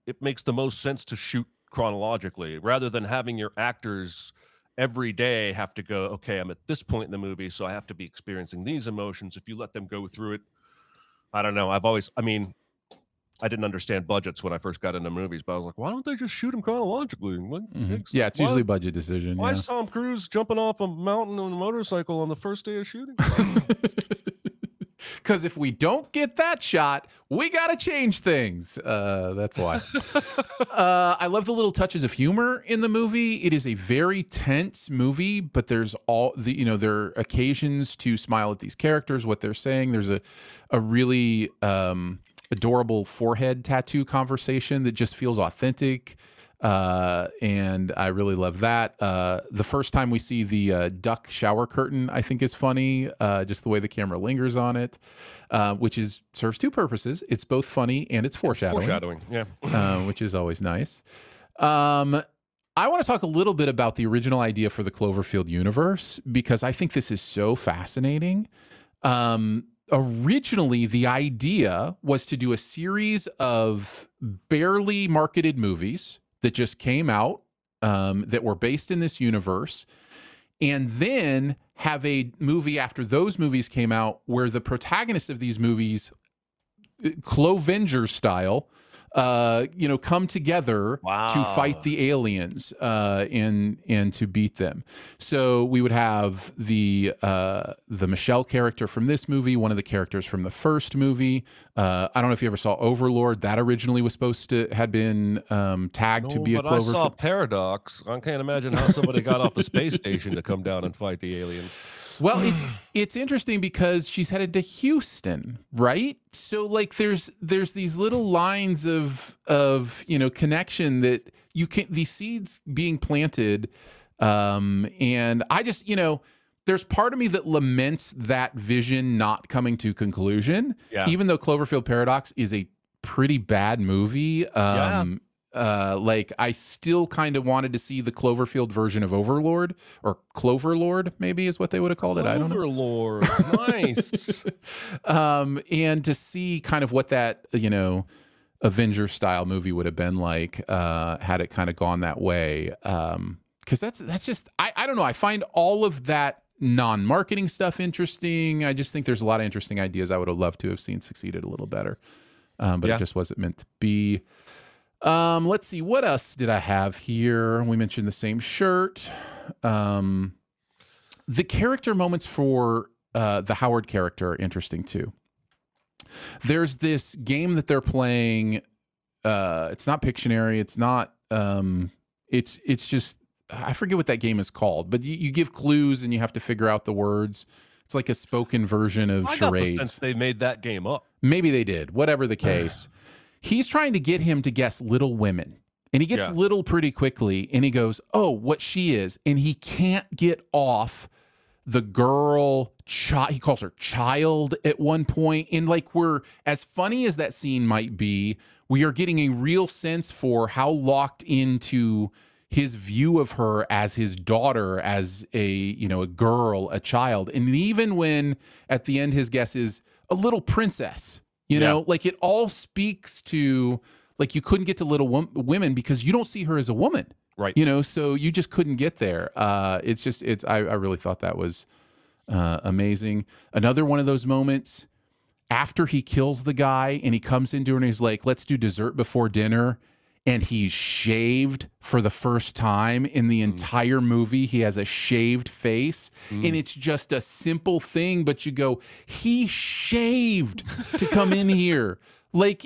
it makes the most sense to shoot chronologically rather than having your actors every day have to go, okay, I'm at this point in the movie, so I have to be experiencing these emotions. If you let them go through it, I don't know. I didn't understand budgets when I first got into movies, but I was like, why don't they just shoot them chronologically? Yeah, it's usually a budget decision. Why is Tom Cruise jumping off a mountain on a motorcycle on the first day of shooting? Because if we don't get that shot, we got to change things. That's why. I love the little touches of humor in the movie. It is a very tense movie, but there's there are occasions to smile at these characters, what they're saying. There's a really adorable forehead tattoo conversation that just feels authentic. And I really love that. The first time we see the duck shower curtain, I think is funny. Just the way the camera lingers on it, which serves two purposes. It's both funny and it's foreshadowing. Yeah. Which is always nice. I want to talk a little bit about the original idea for the Cloverfield universe, because I think this is so fascinating. Originally, the idea was to do a series of barely marketed movies that just came out that were based in this universe, and then have a movie after those movies came out where the protagonists of these movies, Clovenger style, come together to fight the aliens and to beat them. So we would have the Michelle character from this movie, one of the characters from the first movie. I don't know if you ever saw Overlord. That originally was supposed to had been tagged to be a Cloverfield. I saw Paradox. I can't imagine how somebody got off the space station to come down and fight the aliens. Well, it's interesting because she's headed to Houston, right? So like there's these little lines of connection that you can, these seeds being planted, and I just there's part of me that laments that vision not coming to conclusion. Yeah. Even though Cloverfield Paradox is a pretty bad movie. Like I still kind of wanted to see the Cloverfield version of Overlord, or Cloverlord maybe is what they would have called it. I don't know. Overlord, nice. And to see kind of what that, Avengers style movie would have been like, had it kind of gone that way. Cause that's just, I don't know. I find all of that non-marketing stuff interesting. I just think there's a lot of interesting ideas I would have loved to have seen succeeded a little better. But it just wasn't meant to be. Let's see, what else did I have here? We mentioned the same shirt. The character moments for the Howard character are interesting too. There's this game that they're playing. It's not Pictionary. It's not. It's just, I forget what that game is called. But you give clues and you have to figure out the words. It's like a spoken version of charades. I got the sense they made that game up. Maybe they did. Whatever the case. He's trying to get him to guess Little Women. And he gets Little pretty quickly. And he goes, oh, what she is. And he can't get off the girl, he calls her child at one point. And like, we're, as funny as that scene might be, we are getting a real sense for how locked into his view of her as his daughter, as a girl, a child. And even when at the end his guess is a little princess, you know, like it all speaks to, like, you couldn't get to Little Women because you don't see her as a woman. Right. You know, so you just couldn't get there. I really thought that was amazing. Another one of those moments after he kills the guy and he comes into her and he's like, let's do dessert before dinner. And he's shaved for the first time in the entire movie. He has a shaved face. And it's just a simple thing, but you go, he shaved to come in here. Like,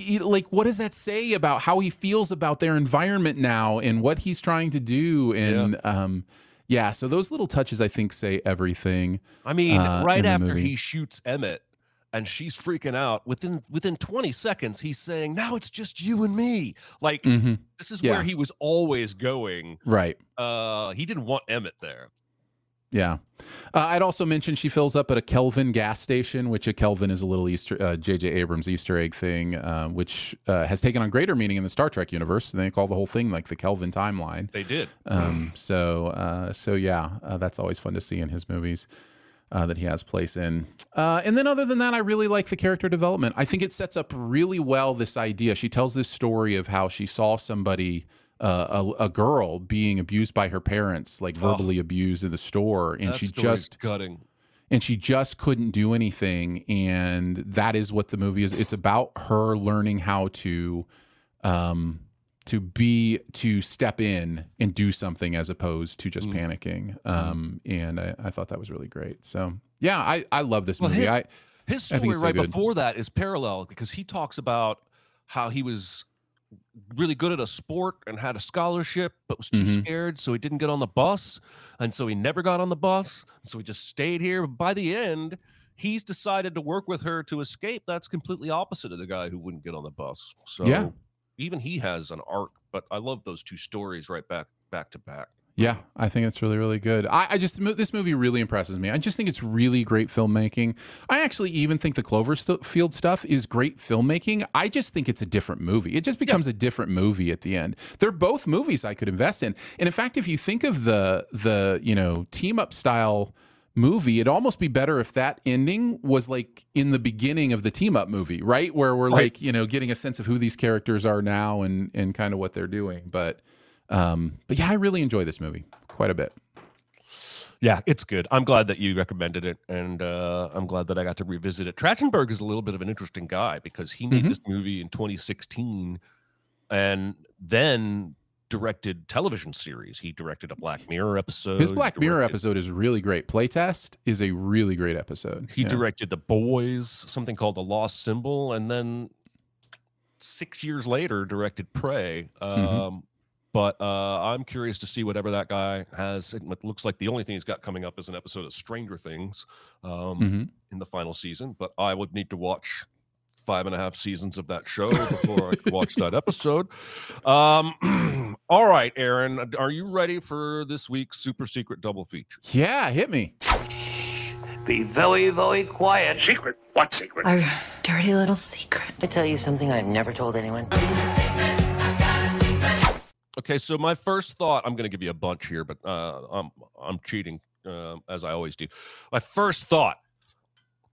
what does that say about how he feels about their environment now and what he's trying to do? And so those little touches, I think, say everything. I mean, right after he shoots Emmett and she's freaking out, within 20 seconds, he's saying, now it's just you and me. Like, this is where he was always going. Right. He didn't want Emmett there. Yeah. I'd also mention she fills up at a Kelvin gas station, which a Kelvin is a little J.J. Abrams Easter egg thing, which has taken on greater meaning in the Star Trek universe. And they call the whole thing like the Kelvin timeline. They did. That's always fun to see in his movies that he has place in. And then other than that, I really like the character development. I think it sets up really well this idea. She tells this story of how she saw somebody, a girl being abused by her parents, like verbally abused in the store, and she just gutting, and she just couldn't do anything. And that is what the movie is. It's about her learning how to step in and do something as opposed to just panicking. And I thought that was really great. So yeah, I love this movie. His story right before that is parallel because he talks about how he was really good at a sport and had a scholarship, but was too scared, so he didn't get on the bus, and so he never got on the bus, so he just stayed here. But by the end, he's decided to work with her to escape. That's completely opposite of the guy who wouldn't get on the bus. So even he has an arc, but I love those two stories right back to back. Yeah, I think it's really, really good. This movie really impresses me. I just think it's really great filmmaking. I actually even think the Cloverfield stuff is great filmmaking. I just think it's a different movie. It just becomes a different movie at the end. They're both movies I could invest in. And in fact, if you think of the team up style movie, it'd almost be better if that ending was like in the beginning of the team up movie, right? Where we're like, getting a sense of who these characters are now and kind of what they're doing. But yeah, I really enjoy this movie quite a bit. Yeah, it's good. I'm glad that you recommended it, and I'm glad that I got to revisit it. Trachtenberg is a little bit of an interesting guy because he made this movie in 2016 and then directed television series. He directed a Black Mirror episode. His Black Mirror episode is really great. Playtest is a really great episode. He directed The Boys, something called The Lost Symbol, and then 6 years later directed Prey. But I'm curious to see whatever that guy has. It looks like the only thing he's got coming up is an episode of Stranger Things in the final season. But I would need to watch 5.5 seasons of that show before I could watch that episode. All right, Aaron, are you ready for this week's super secret double feature? Yeah, hit me. Be very, very quiet. Secret? What secret? Our dirty little secret. I tell you something I've never told anyone. Okay, so my first thought, I'm going to give you a bunch here, but I'm cheating, as I always do. My first thought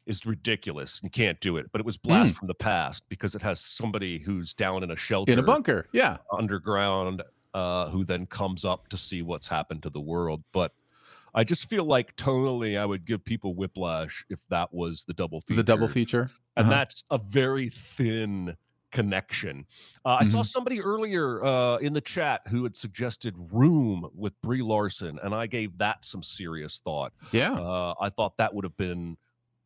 is ridiculous. You can't do it, but it was Blast from the Past because it has somebody who's down in a shelter. In a bunker, underground, who then comes up to see what's happened to the world. But I just feel like tonally I would give people whiplash if that was the double feature. The double feature? And that's a very thin connection. I saw somebody earlier in the chat who had suggested Room with Brie Larson, and I gave that some serious thought. Yeah. I thought that would have been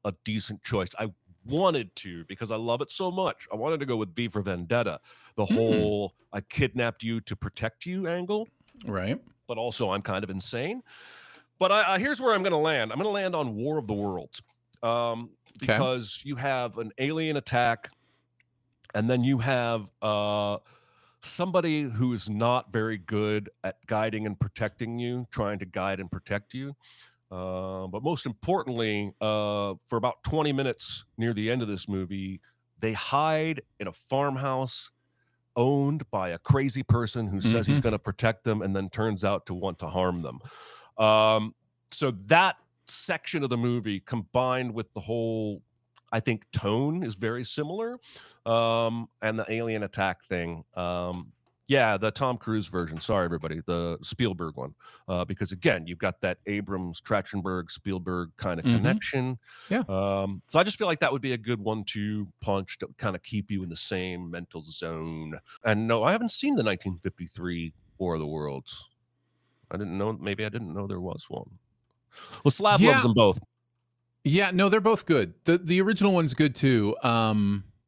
a decent choice. I wanted to because I love it so much. I wanted to go with V for Vendetta, the whole I kidnapped you to protect you angle. Right. But also I'm kind of insane. But here's where I'm going to land. I'm going to land on War of the Worlds because you have an alien attack. And then you have somebody who is not very good at guiding and protecting you, trying to guide and protect you. But most importantly, for about 20 minutes near the end of this movie, they hide in a farmhouse owned by a crazy person who says he's going to protect them and then turns out to want to harm them. So that section of the movie combined with the whole, I think, tone is very similar. And the alien attack thing. Yeah, the Tom Cruise version. Sorry, everybody. The Spielberg one. Because, again, you've got that Abrams, Trachtenberg, Spielberg kind of connection. Yeah. So I just feel like that would be a good 1-2 punch to kind of keep you in the same mental zone. And no, I haven't seen the 1953 War of the Worlds. I didn't know. Maybe I didn't know there was one. Well, Slab loves them both. Yeah, no, they're both good. The original one's good, too.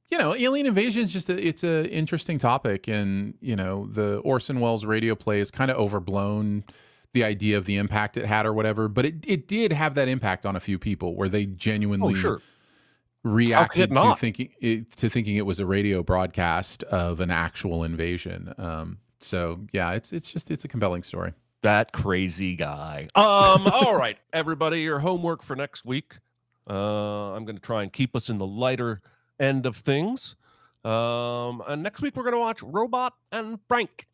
You know, alien invasion is just it's an interesting topic, and you know, the Orson Welles radio play is kind of overblown, the idea of the impact it had or whatever, but it did have that impact on a few people where they genuinely reacted to thinking it was a radio broadcast of an actual invasion. So yeah, it's a compelling story. That crazy guy. All right, everybody, your homework for next week. I'm going to try and keep us in the lighter end of things. And next week we're going to watch Robot and Frank.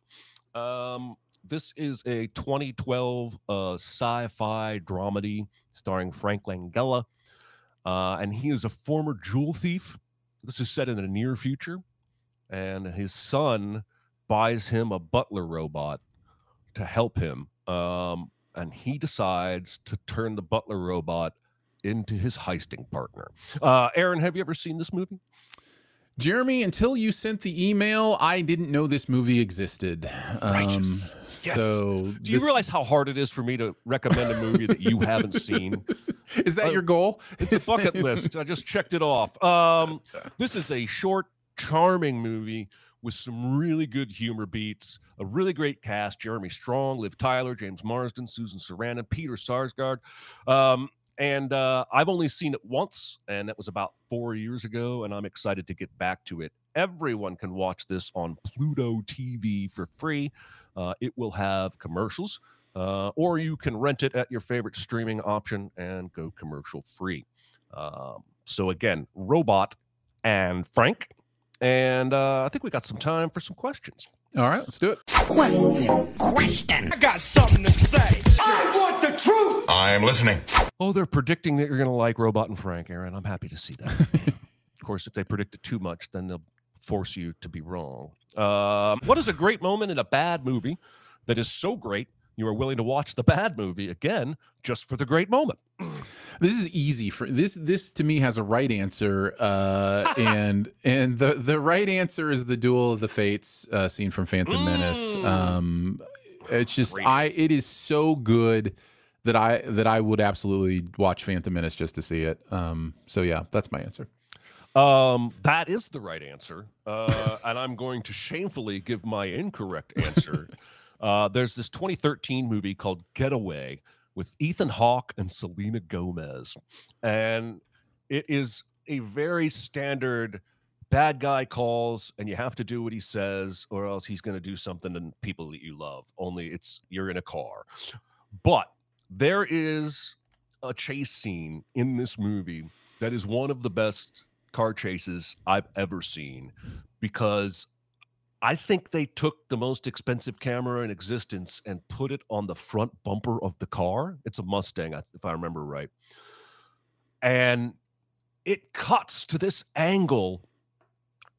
This is a 2012 sci-fi dramedy starring Frank Langella. And he is a former jewel thief. This is set in the near future. And his son buys him a butler robot to help him. And he decides to turn the butler robot into his heisting partner. Aaron, have you ever seen this movie? Jeremy, until you sent the email, I didn't know this movie existed. Righteous. Yes. So do you realize how hard it is for me to recommend a movie that you haven't seen? Is that your goal? It's a bucket list. I just checked it off. This is a short, charming movie with some really good humor beats, a really great cast: Jeremy Strong, Liv Tyler, James Marsden, Susan Sarandon, Peter Sarsgaard. And I've only seen it once, and that was about 4 years ago, and I'm excited to get back to it. Everyone can watch this on Pluto TV for free. It will have commercials, or you can rent it at your favorite streaming option and go commercial free. So again, Robot and Frank. And I think we got some time for some questions. All right, let's do it. Question. I got something to say. I want the truth. I'm listening. Oh, they're predicting that you're going to like Robot and Frank, Aaron. I'm happy to see that. Of course, if they predict it too much, then they'll force you to be wrong. What is a great moment in a bad movie that is so great you are willing to watch the bad movie again just for the great moment? This is easy for this to me has a right answer, and the right answer is the Duel of the Fates scene from Phantom Menace. It's just it is so good that I would absolutely watch Phantom Menace just to see it. So yeah, that's my answer. That is the right answer, and I'm going to shamefully give my incorrect answer. There's this 2013 movie called Getaway with Ethan Hawke and Selena Gomez. And it is a very standard bad guy calls and you have to do what he says or else he's going to do something to people that you love. Only you're in a car. But there is a chase scene in this movie that is one of the best car chases I've ever seen, because I think they took the most expensive camera in existence and put it on the front bumper of the car. It's a Mustang, if I remember right. And it cuts to this angle.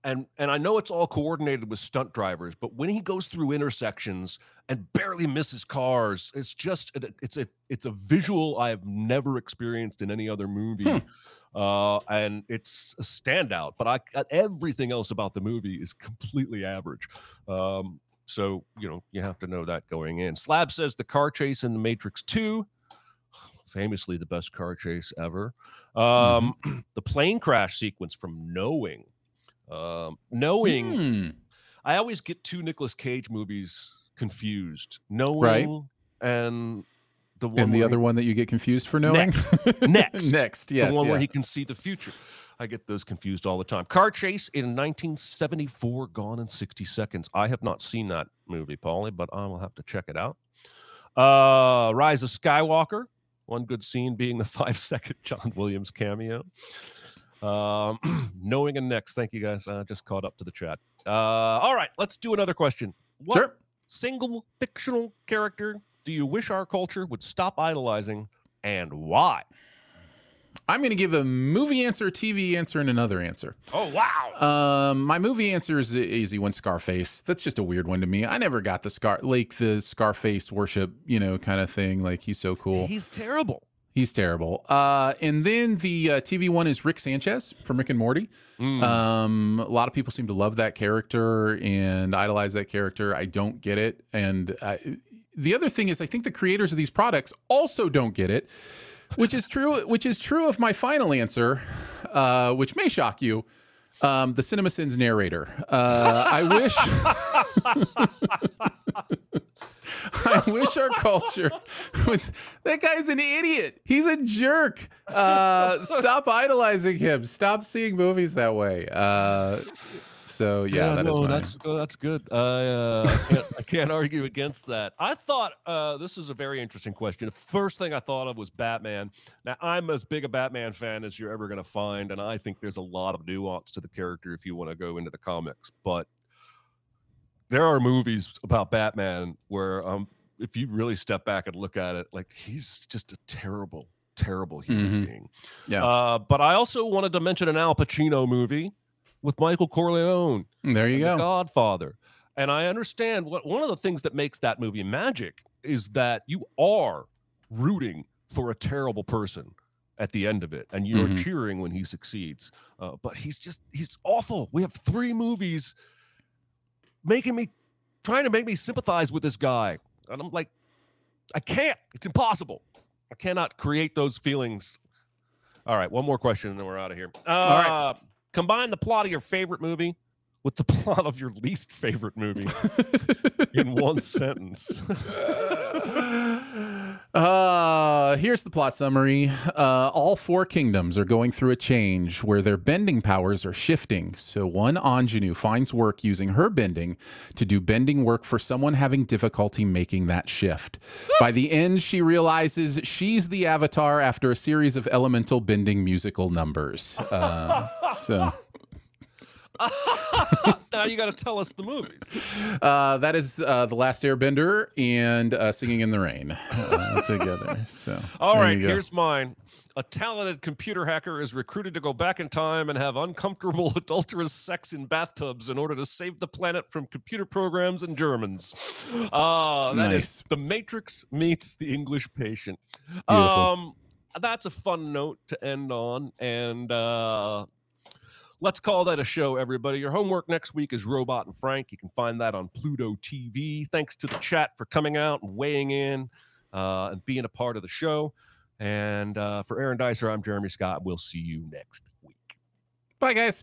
And I know it's all coordinated with stunt drivers, but when he goes through intersections and barely misses cars, it's just it's a visual I have never experienced in any other movie. And it's a standout, but everything else about the movie is completely average. So, you have to know that going in. Slab says the car chase in The Matrix 2, famously the best car chase ever. The plane crash sequence from Knowing. I always get two Nicolas Cage movies confused. Knowing and the other one that you get confused for Knowing? Next. Yes. The one where he can see the future. I get those confused all the time. Car Chase in 1974, Gone in 60 Seconds. I have not seen that movie, Paulie, but I will have to check it out. Rise of Skywalker. One good scene being the 5-second John Williams cameo. Knowing and next. Thank you, guys. Just caught up to the chat. All right, let's do another question. What single fictional character do you wish our culture would stop idolizing, and why? I'm going to give a movie answer, a TV answer, and another answer. Oh, wow. My movie answer is the easy one, Scarface. That's just a weird one to me. I never got the Scarface worship, kind of thing. Like, he's so cool. He's terrible. He's terrible. And then the TV one is Rick Sanchez from Rick and Morty. A lot of people seem to love that character and idolize that character. I don't get it. And the other thing is, I think the creators of these products also don't get it. Which is true of my final answer, which may shock you, the Cinemasins narrator. I wish our culture was, that guy's an idiot. He's a jerk. Stop idolizing him. Stop seeing movies that way. So yeah, that is mine. That's good. I can't argue against that. I thought this is a very interesting question. The first thing I thought of was Batman. Now, I'm as big a Batman fan as you're ever going to find, and I think there's a lot of nuance to the character if you want to go into the comics. But there are movies about Batman where, if you really step back and look at it, like, he's just a terrible, terrible human being. Yeah. But I also wanted to mention an Al Pacino movie with Michael Corleone. There you go. The Godfather. And I understand one of the things that makes that movie magic is that you are rooting for a terrible person at the end of it, and you're cheering when he succeeds. But he's awful. We have 3 movies trying to make me sympathize with this guy. And I'm like, I can't. It's impossible. I cannot create those feelings. All right, one more question and then we're out of here. All right. Combine the plot of your favorite movie with the plot of your least favorite movie in one sentence. Here's the plot summary. All 4 kingdoms are going through a change where their bending powers are shifting. So one ingenue finds work using her bending to do bending work for someone having difficulty making that shift. By the end, she realizes she's the Avatar after a series of elemental bending musical numbers. Now you got to tell us the movies. That is The Last Airbender and Singing in the Rain together. So, all right, here's mine. A talented computer hacker is recruited to go back in time and have uncomfortable adulterous sex in bathtubs in order to save the planet from computer programs and Germans. That is The Matrix meets The English Patient. Beautiful. That's a fun note to end on, and let's call that a show, everybody. Your homework next week is Robot and Frank. You can find that on Pluto TV. Thanks to the chat for coming out and weighing in and being a part of the show. And for Aaron Dicer, I'm Jeremy Scott. We'll see you next week. Bye, guys.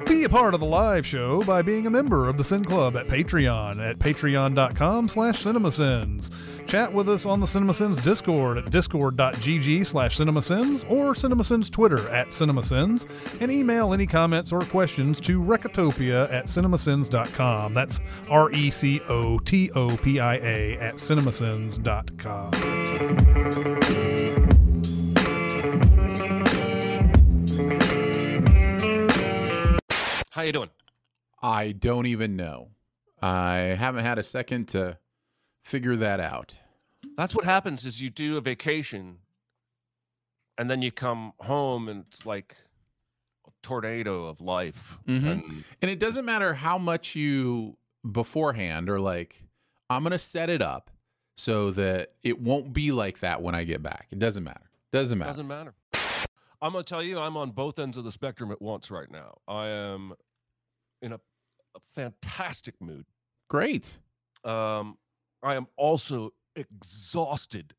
Be a part of the live show by being a member of the Sin Club at Patreon at patreon.com/cinemasins. Chat with us on the Cinemasins Discord at discord.gg/cinemasins or Cinemasins Twitter at Cinemasins, and email any comments or questions to Recotopia at cinemasins.com. That's RECOTOPIA at cinemasins.com. How you doing? I don't even know. I haven't had a second to figure that out. That's what happens is you do a vacation and then you come home and it's like a tornado of life. And it doesn't matter how much you beforehand are like, I'm going to set it up so that it won't be like that when I get back. It doesn't matter. Doesn't matter. I'm going to tell you, I'm on both ends of the spectrum at once right now. I am in a fantastic mood. Great. I am also exhausted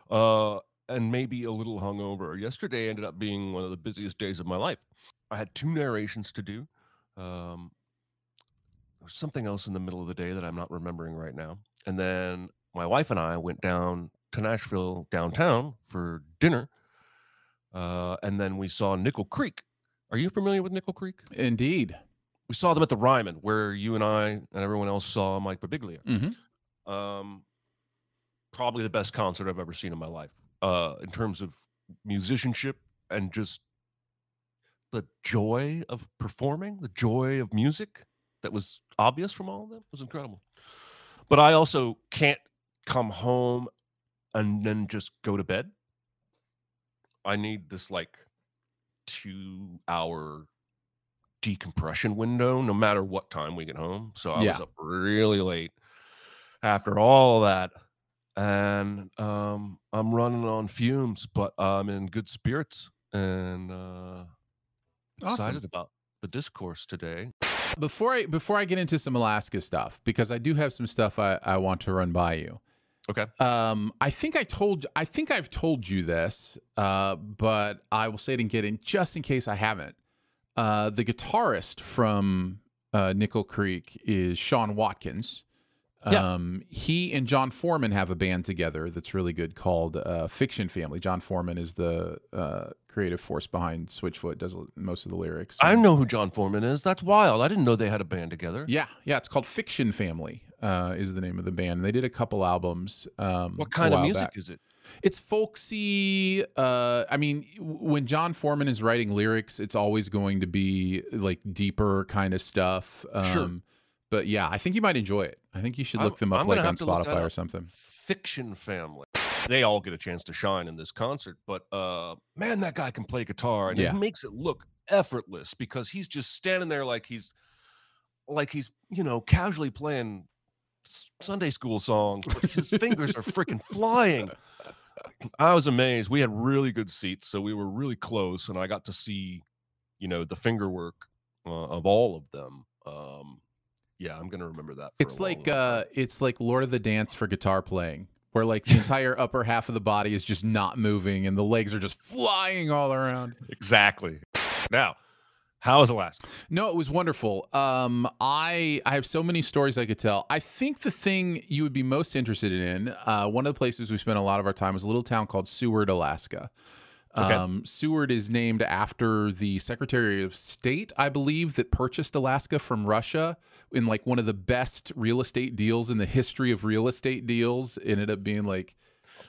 and maybe a little hungover. Yesterday ended up being one of the busiest days of my life. I had 2 narrations to do. There was something else in the middle of the day that I'm not remembering right now. And then my wife and I went down to Nashville downtown for dinner. And then we saw Nickel Creek. Are you familiar with Nickel Creek? Indeed. We saw them at the Ryman, where you and I and everyone else saw Mike Birbiglia. Probably the best concert I've ever seen in my life. In terms of musicianship and just the joy of performing, the joy of music that was obvious from all of them was incredible. But I also can't come home and then just go to bed. I need this like 2-hour decompression window no matter what time we get home. So I was up really late after all of that. And I'm running on fumes, but I'm in good spirits and excited about the discourse today. Before I get into some Alaska stuff, because I do have some stuff I want to run by you. Okay. I think I've told you this, but I will say it again just in case I haven't. The guitarist from Nickel Creek is Sean Watkins. He and John Foreman have a band together that's really good called Fiction Family. John Foreman is the creative force behind Switchfoot, does most of the lyrics. I know who John Foreman is. That's wild. I didn't know they had a band together. Yeah, it's called Fiction Family is the name of the band. And they did a couple albums. What kind of music is it? It's folksy. I mean, when John Foreman is writing lyrics, it's always going to be like deeper kind of stuff. Sure. But yeah, I think you might enjoy it. I think you should look them up like on Spotify or something. Fiction Family. They all get a chance to shine in this concert, but man, that guy can play guitar, and it makes it look effortless because he's just standing there like he's casually playing Sunday school songs, but his fingers are freaking flying. I was amazed. We had really good seats, so we were really close, and I got to see, the finger work of all of them. Yeah, I'm gonna remember that. It's like Lord of the Dance for guitar playing, where like the entire upper half of the body is just not moving and the legs are just flying all around. Exactly. Now, how was Alaska? No, it was wonderful. I have so many stories I could tell. I think the thing you would be most interested in, one of the places we spent a lot of our time was a little town called Seward, Alaska. Okay. Seward is named after the Secretary of State, I believe, that purchased Alaska from Russia in like one of the best real estate deals in the history of real estate deals. It ended up being like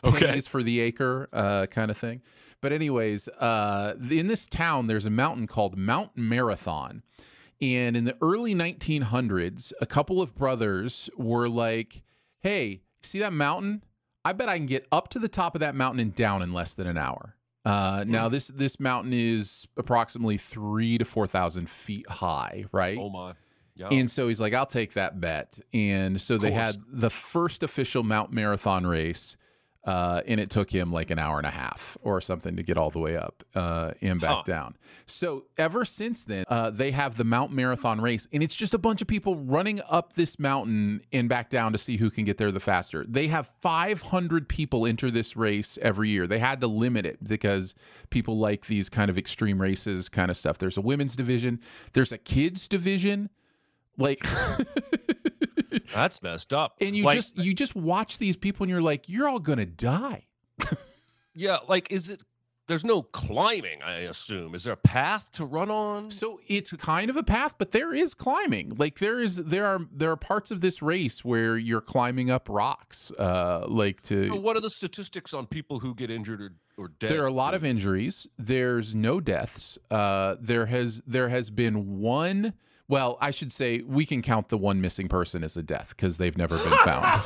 pennies for the acre kind of thing. But anyways, in this town, there's a mountain called Mount Marathon. And in the early 1900s, a couple of brothers were like, hey, see that mountain? I bet I can get up to the top of that mountain and down in less than an hour. Now this mountain is approximately 3,000 to 4,000 feet high, right? Oh my. Yeah. And so he's like, I'll take that bet. And so they had the first official Mount Marathon race, and it took him like an hour and a half or something to get all the way up and back down. So ever since then, they have the Mount Marathon race, and it's just a bunch of people running up this mountain and back down to see who can get there the faster. They have 500 people enter this race every year. They had to limit it because people like these kind of extreme races kind of stuff. There's a women's division. There's a kids division. Like that's messed up. And you just watch these people and you're like, you're all gonna die. Yeah, like there's no climbing, I assume. Is there a path to run on? So it's kind of a path, but there is climbing. Like there are parts of this race where you're climbing up rocks. So what are the statistics on people who get injured or dead? There are a lot of injuries. There's no deaths. There has been one. Well, I should say we can count the one missing person as a death because they've never been found.